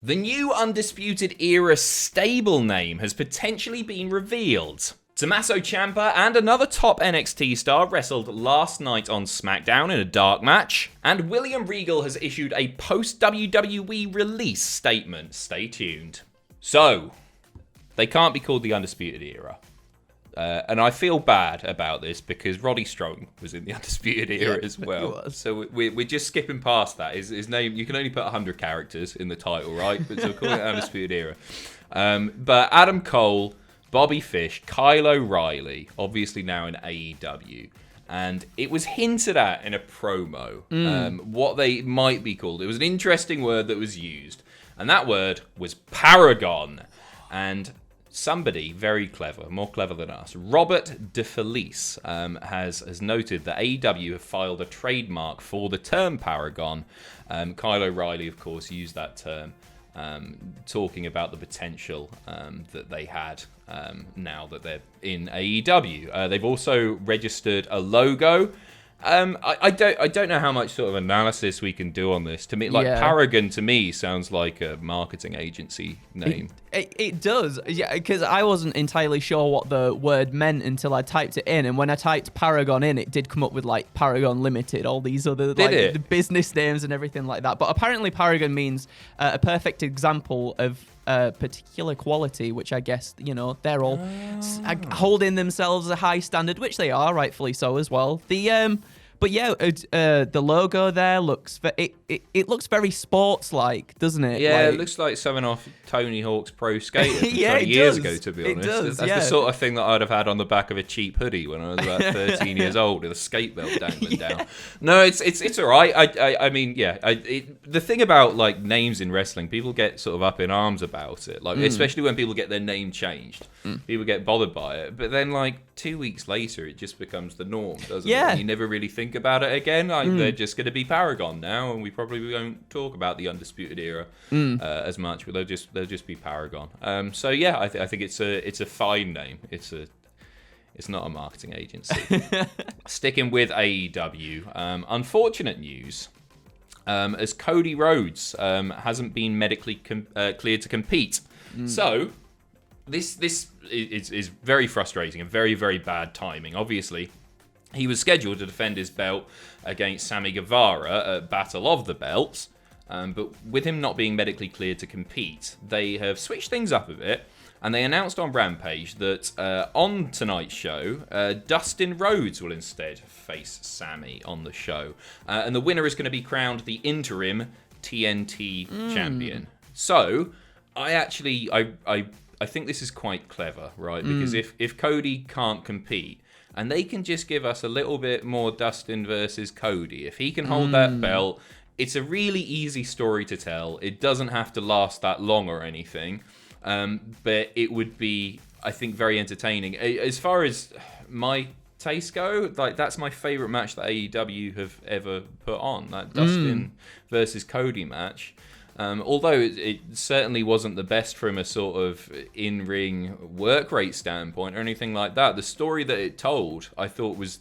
The new Undisputed Era stable name has potentially been revealed. Tommaso Ciampa and another top NXT star wrestled last night on SmackDown in a dark match, and William Regal has issued a post-WWE release statement. Stay tuned. So, they can't be called the Undisputed Era. And I feel bad about this because Roddy Strong was in the Undisputed Era as well. So we're just skipping past that. His name, you can only put 100 characters in the title, right? But so we're calling it Undisputed Era. But Adam Cole, Bobby Fish, Kyle O'Reilly, obviously now in AEW. And it was hinted at in a promo what they might be called. It was an interesting word that was used. And that word was Paragon. And somebody very clever, more clever than us, Robert DeFelice, has noted that AEW have filed a trademark for the term Paragon. Kyle O'Reilly, of course, used that term, talking about the potential that they had now that they're in AEW. They've also registered a logo. I don't know how much sort of analysis we can do on this. To me, Paragon to me sounds like a marketing agency name. It does, yeah, because I wasn't entirely sure what the word meant until I typed it in, and when I typed Paragon in, it did come up with like Paragon Limited, all these other the business names and everything like that. But apparently, Paragon means a perfect example of particular quality, which I guess, you know, they're all holding themselves a high standard, which they are, rightfully so as well. But yeah, the logo there looks it looks very sports-like, doesn't it? Yeah, it looks like something off Tony Hawk's Pro Skater from 20 years ago, to be honest. It does, That's the sort of thing that I'd have had on the back of a cheap hoodie when I was about 13 years old with a skate belt dangling down. No, it's all right. I mean, the thing about like names in wrestling, people get sort of up in arms about it, like especially when people get their name changed. People get bothered by it, but then like 2 weeks later, it just becomes the norm, doesn't it? And you never really think about it again. Like they're just going to be Paragon now, and we probably won't talk about the Undisputed Era as much, but they'll just be Paragon. So yeah, I think it's a fine name. It's not a marketing agency. Sticking with AEW, unfortunate news. As Cody Rhodes hasn't been medically cleared to compete. So this is very frustrating and very, very bad timing. Obviously, he was scheduled to defend his belt against Sammy Guevara at Battle of the Belts, but with him not being medically cleared to compete, they have switched things up a bit, and they announced on Rampage that on tonight's show, Dustin Rhodes will instead face Sammy on the show, and the winner is going to be crowned the interim TNT champion. So, I think this is quite clever, right? Because if Cody can't compete, and they can just give us a little bit more Dustin versus Cody, if he can hold that belt, it's a really easy story to tell. It doesn't have to last that long or anything, but it would be, I think, very entertaining. As far as my tastes go, like that's my favorite match that AEW have ever put on, that Dustin versus Cody match. Although it certainly wasn't the best from a sort of in-ring work rate standpoint or anything like that, the story that it told, I thought was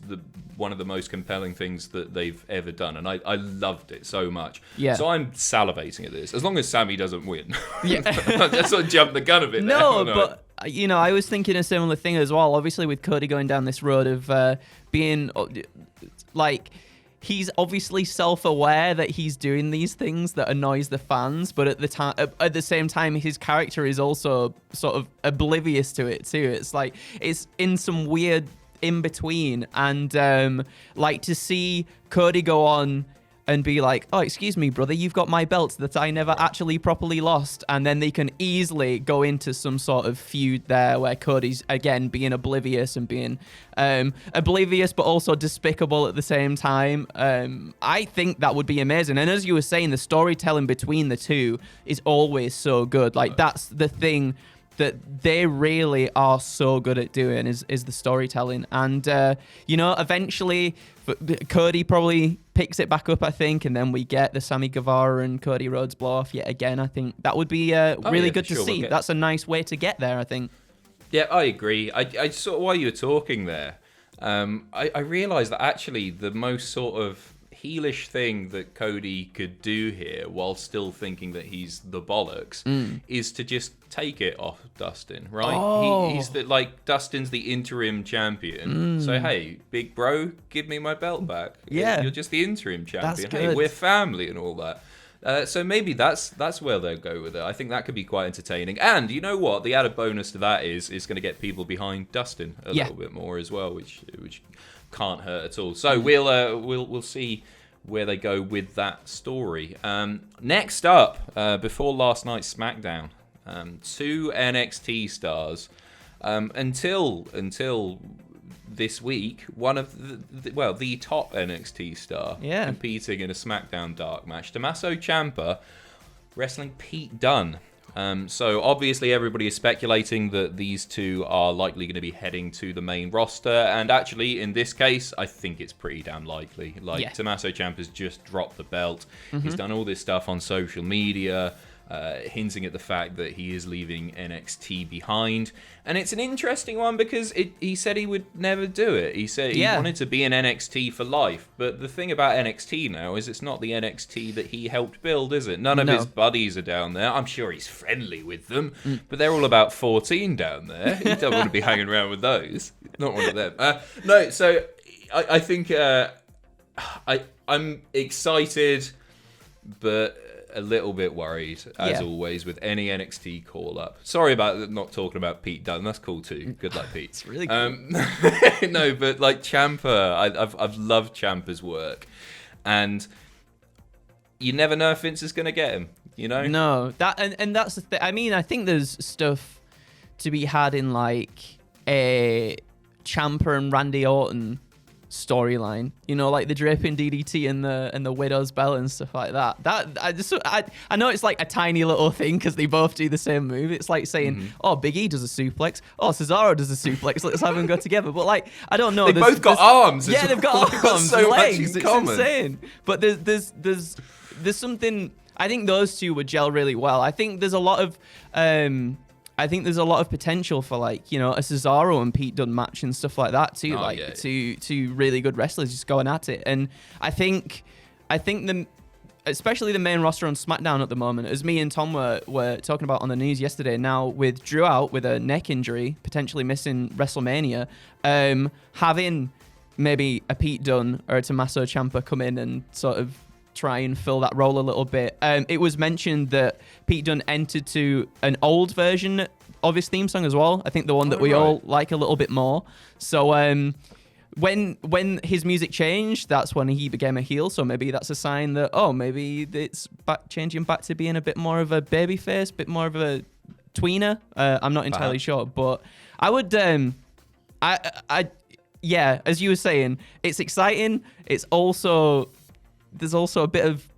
one of the most compelling things that they've ever done, and I loved it so much. Yeah. So I'm salivating at this, as long as Sammy doesn't win. Yeah. That's sort of jumped the gun a bit. No, but you know, I was thinking a similar thing as well. Obviously, with Cody going down this road of being like, he's obviously self-aware that he's doing these things that annoys the fans, but at the same time, his character is also sort of oblivious to it too. It's like it's in some weird in between, and like to see Cody go on and be like, oh, excuse me, brother, you've got my belt that I never actually properly lost. And then they can easily go into some sort of feud there where Cody's, again, being oblivious and being oblivious, but also despicable at the same time. I think that would be amazing. And as you were saying, the storytelling between the two is always so good. Like, that's the thing that they really are so good at doing is the storytelling. And, you know, eventually Cody probably picks it back up, I think, and then we get the Sammy Guevara and Cody Rhodes blow-off yet again. I think that would be really good to see. That's a nice way to get there, I think. Yeah, I agree. I sort of, while you were talking there, I realised that actually the most sort of heelish thing that Cody could do here while still thinking that he's the bollocks is to just take it off Dustin, right? Oh. He's like, Dustin's the interim champion. So, hey, big bro, give me my belt back. Yeah. You're just the interim champion. That's Hey, good. we're family and all that. So maybe that's where they'll go with it. I think that could be quite entertaining. And you know what? The added bonus to that is going to get people behind Dustin a little bit more as well, which can't hurt at all. So we'll see where they go with that story. Next up, before last night's SmackDown, 2 NXT stars. Until this week, one of the top NXT star competing in a SmackDown dark match, Tommaso Ciampa wrestling Pete Dunne. So obviously everybody is speculating that these two are likely going to be heading to the main roster, and actually in this case I think it's pretty damn likely. Tommaso Ciampa's just dropped the belt. He's done all this stuff on social media, hinting at the fact that he is leaving NXT behind. And it's an interesting one because he said he would never do it. He said he wanted to be in NXT for life. But the thing about NXT now is it's not the NXT that he helped build, is it? None of his buddies are down there. I'm sure he's friendly with them, but they're all about 14 down there. He doesn't want to be hanging around with those. Not one of them. No, so I think I'm excited, but a little bit worried, as always, with any NXT call-up. Sorry about not talking about Pete Dunne. That's cool, too. Good luck, Pete. It's really cool. No, but like Ciampa, I've loved Ciampa's work. And you never know if Vince is going to get him, you know? No, and that's the thing. I mean, I think there's stuff to be had in, like, a Ciampa and Randy Orton storyline, you know, like the draping DDT and the widow's belt and stuff like that. I know it's like a tiny little thing because they both do the same move. It's like saying, oh, Big E does a suplex, oh, Cesaro does a suplex, let's have them go together. But like, I don't know, they both got arms. Yeah, they've got arms, so legs. much in it's common. Insane. But there's something. I think those two would gel really well. I think there's a lot of potential for, like, you know, a Cesaro and Pete Dunne match and stuff like that too. Two really good wrestlers just going at it. And I think especially the main roster on SmackDown at the moment, as me and Tom were talking about on the news yesterday, now with Drew out with a neck injury, potentially missing WrestleMania, having maybe a Pete Dunne or a Tommaso Ciampa come in and sort of try and fill that role a little bit. It was mentioned that Pete Dunne entered to an old version of his theme song as well. I think the one that we all like a little bit more. So when his music changed, that's when he became a heel. So maybe that's a sign that, maybe it's changing back to being a bit more of a babyface, a bit more of a tweener. I'm not entirely sure, but I would yeah, as you were saying, it's exciting. It's also, there's also a bit of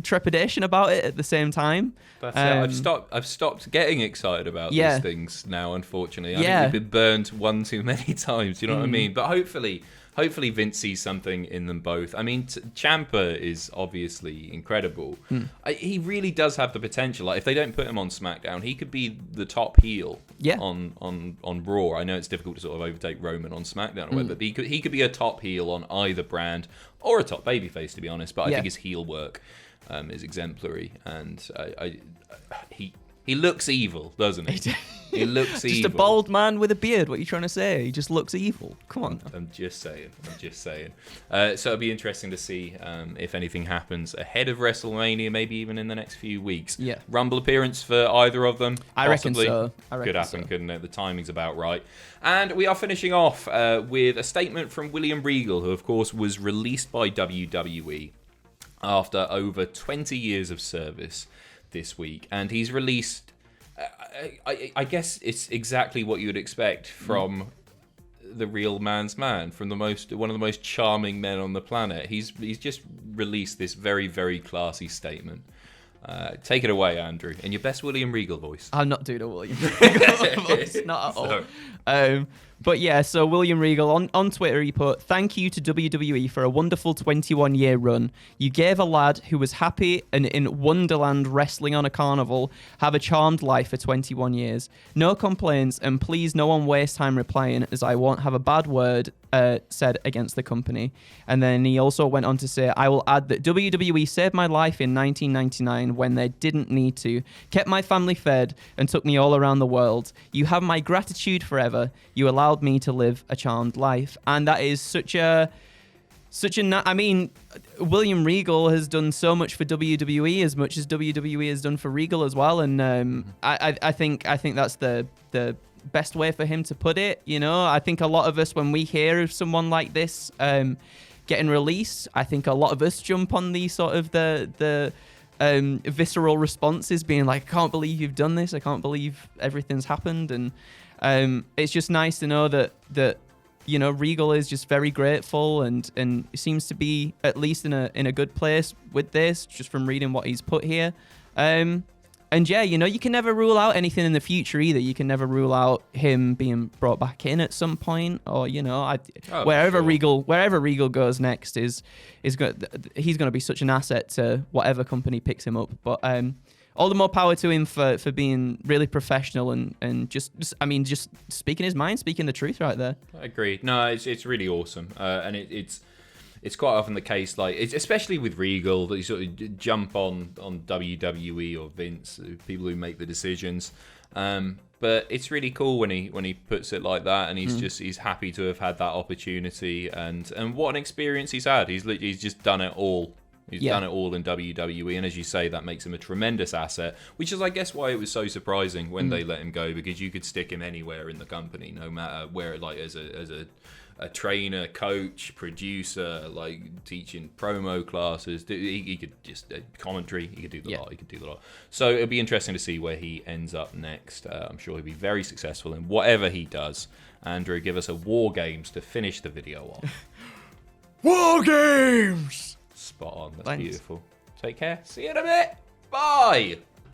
trepidation about it at the same time. That's it. I've stopped getting excited about these things now, unfortunately. I think we've been burned one too many times, you know what I mean? But hopefully Vince sees something in them both. I mean, Ciampa is obviously incredible. He really does have the potential. Like, if they don't put him on SmackDown, he could be the top heel on Raw. I know it's difficult to sort of overtake Roman on SmackDown or whatever, but he could be a top heel on either brand, or a top babyface, to be honest. But I think his heel work is exemplary, and he looks evil, doesn't he? He looks evil. Just a bald man with a beard. What are you trying to say? He just looks evil. Come on. I'm just saying. So it'll be interesting to see if anything happens ahead of WrestleMania, maybe even in the next few weeks. Yeah. Rumble appearance for either of them? I reckon so. Could happen, couldn't it? The timing's about right. And we are finishing off with a statement from William Regal, who, of course, was released by WWE after over 20 years of service this week. And he's released, I guess it's exactly what you would expect from the real man's man, from one of the most charming men on the planet. He's just released this very, very classy statement. Take it away, Andrew, in your best William Regal voice. I'm not doing a William Regal voice, not at all. But yeah, so William Regal on Twitter, he put, "Thank you to WWE for a wonderful 21-year run. You gave a lad who was happy and in Wonderland wrestling on a carnival have a charmed life for 21 years. No complaints, and please no one waste time replying, as I won't have a bad word said against the company." And then he also went on to say, "I will add that WWE saved my life in 1999 when they didn't need to, kept my family fed, and took me all around the world. You have my gratitude forever. You allowed me to live a charmed life." And that is I mean, William Regal has done so much for WWE as much as WWE has done for Regal as well. And I think that's the best way for him to put it. You know, I think a lot of us, when we hear of someone like this getting released, I think a lot of us jump on the sort of the visceral responses, being like, "I can't believe you've done this. I can't believe everything's happened." And it's just nice to know that you know, Regal is just very grateful and seems to be at least in a good place with this, just from reading what he's put here. And yeah, you know, you can never rule out anything in the future either. You can never rule out him being brought back in at some point, or you know, wherever Regal goes next he's going to be such an asset to whatever company picks him up. But all the more power to him for being really professional and just speaking his mind, speaking the truth right there. I agree. No, it's really awesome, and it's quite often the case, like especially with Regal, that you sort of jump on WWE or Vince, people who make the decisions. But it's really cool when he puts it like that, and he's happy to have had that opportunity, and what an experience he's had. He's just done it all. He's done it all in WWE, and as you say, that makes him a tremendous asset, which is, I guess, why it was so surprising when they let him go, because you could stick him anywhere in the company, no matter where, like as a trainer, coach, producer, like teaching promo classes. He could just commentary. He could do the lot. He could do the lot. So it'll be interesting to see where he ends up next. I'm sure he'll be very successful in whatever he does. Andrew, give us a War Games to finish the video off. War Games! Spot on. That's Thanks. Beautiful. Take care. See you in a bit. Bye.